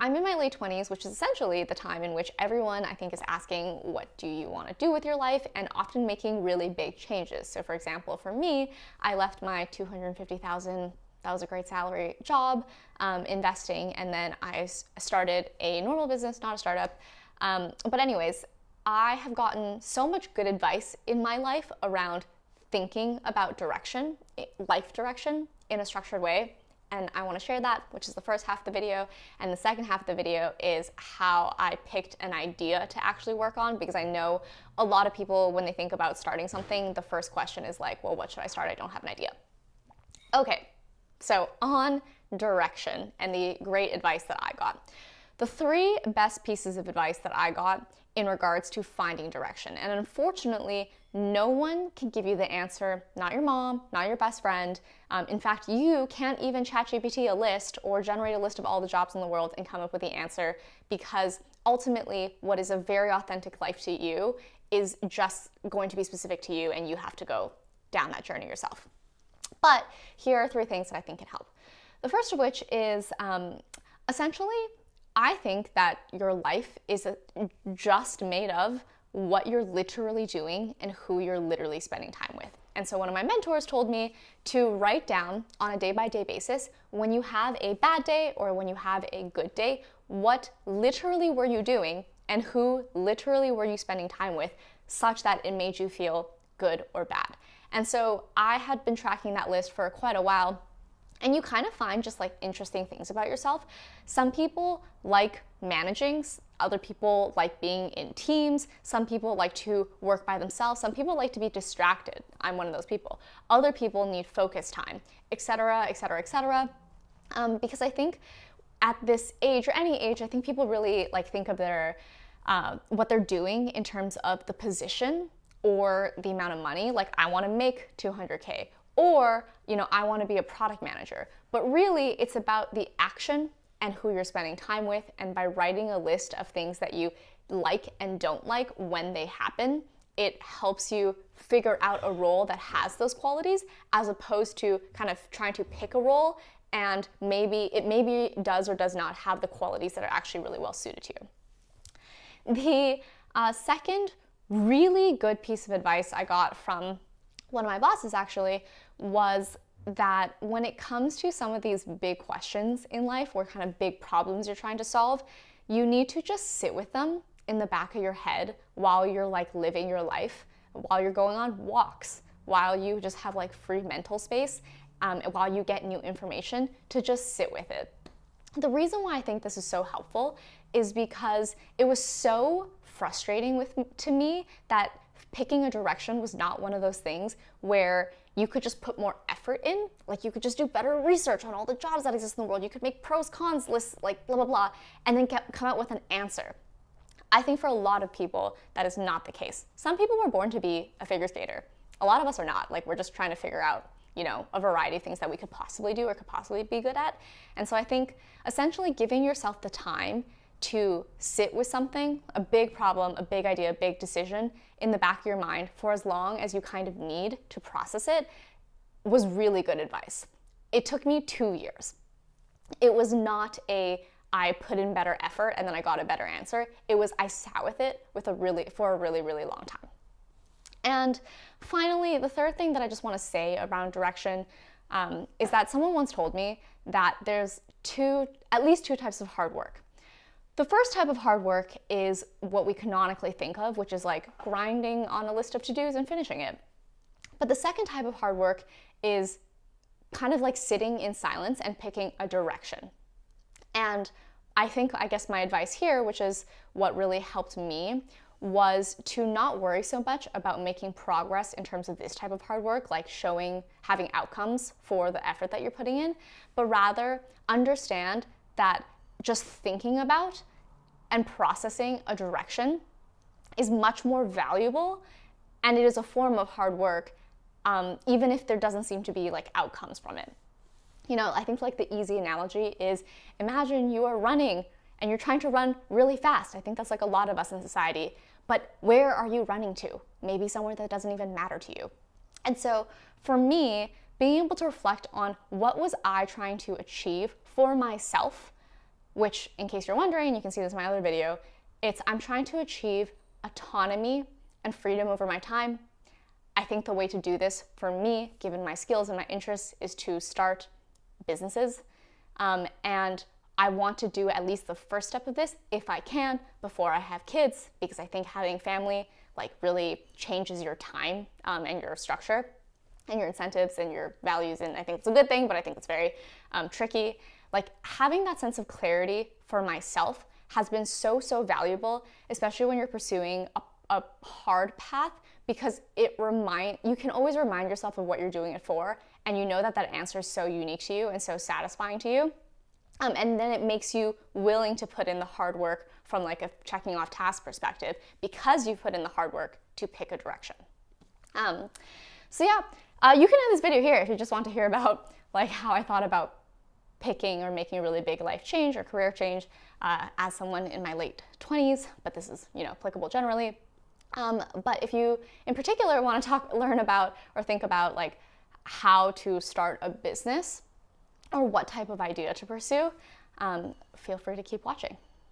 I'm in my late 20s, which is essentially the time in which everyone, I think, is asking, what do you want to do with your life, and often making really big changes. So for example, for me, I left my $250,000, that was a great salary job, investing, and then I started a normal business, not a startup. But anyways, I have gotten so much good advice in my life around thinking about direction, life direction, in a structured way. And I want to share that, which is the first half of the video. And the second half of the video is how I picked an idea to actually work on, because I know a lot of people, when they think about starting something, the first question is like, well, what should I start? I don't have an idea. Okay, so on direction and the great advice that I got. The three best pieces of advice that I got in regards to finding direction. And unfortunately, no one can give you the answer, not your mom, not your best friend. In fact, you can't even ChatGPT a list or generate a list of all the jobs in the world and come up with the answer, because ultimately what is a very authentic life to you is just going to be specific to you, and you have to go down that journey yourself. But here are three things that I think can help. The first of which is essentially, I think that your life is just made of what you're literally doing and who you're literally spending time with. And so one of my mentors told me to write down on a day-by-day basis, when you have a bad day or when you have a good day, what literally were you doing and who literally were you spending time with, such that it made you feel good or bad. And so I had been tracking that list for quite a while. And you kind of find just like interesting things about yourself. Some people like managing, other people like being in teams, some people like to work by themselves, some people like to be distracted. I'm one of those people. Other people need focus time, etc., etc., etc. Because I think at this age, or any age, I think people really like think of their what they're doing in terms of the position or the amount of money. Like, I want to make 200K. Or, I want to be a product manager. But really, it's about the action and who you're spending time with. And by writing a list of things that you like and don't like when they happen, it helps you figure out a role that has those qualities, as opposed to kind of trying to pick a role and maybe does or does not have the qualities that are actually really well suited to you. The second really good piece of advice I got from one of my bosses actually was that when it comes to some of these big questions in life, or kind of big problems you're trying to solve, you need to just sit with them in the back of your head while you're like living your life, while you're going on walks, while you just have like free mental space, while you get new information, to just sit with it. The reason why I think this is so helpful is because it was so frustrating to me that picking a direction was not one of those things where you could just put more effort in. Like, you could just do better research on all the jobs that exist in the world. You could make pros, cons lists, like blah, blah, blah, and then come out with an answer. I think for a lot of people, that is not the case. Some people were born to be a figure skater. A lot of us are not. Like, we're just trying to figure out, a variety of things that we could possibly do or could possibly be good at. And so I think essentially giving yourself the time to sit with something, a big problem, a big idea, a big decision in the back of your mind for as long as you kind of need to process it, was really good advice. It took me 2 years. It was not I put in better effort and then I got a better answer. It was I sat with it for a really, really long time. And finally, the third thing that I just want to say around direction is that someone once told me that there's at least two types of hard work. The first type of hard work is what we canonically think of, which is like grinding on a list of to-dos and finishing it. But the second type of hard work is kind of like sitting in silence and picking a direction. And I guess my advice here, which is what really helped me, was to not worry so much about making progress in terms of this type of hard work, like having outcomes for the effort that you're putting in, but rather understand that just thinking about and processing a direction is much more valuable, and it is a form of hard work, even if there doesn't seem to be like outcomes from it. I think like the easy analogy is, imagine you are running and you're trying to run really fast. I think that's like a lot of us in society, but where are you running to? Maybe somewhere that doesn't even matter to you. And so for me, being able to reflect on what was I trying to achieve for myself which, in case you're wondering, you can see this in my other video, I'm trying to achieve autonomy and freedom over my time. I think the way to do this for me, given my skills and my interests, is to start businesses. And I want to do at least the first step of this, if I can, before I have kids, because I think having family like really changes your time and your structure and your incentives and your values. And I think it's a good thing, but I think it's very tricky. Like having that sense of clarity for myself has been so valuable, especially when you're pursuing a hard path, because you can always remind yourself of what you're doing it for, and you know that answer is so unique to you and so satisfying to you. And then it makes you willing to put in the hard work from like a checking off task perspective, because you put in the hard work to pick a direction. So yeah, you can end this video here if you just want to hear about like how I thought about picking or making a really big life change or career change as someone in my late 20s, but this is, applicable generally. But if you in particular want to learn about or think about like how to start a business or what type of idea to pursue, feel free to keep watching.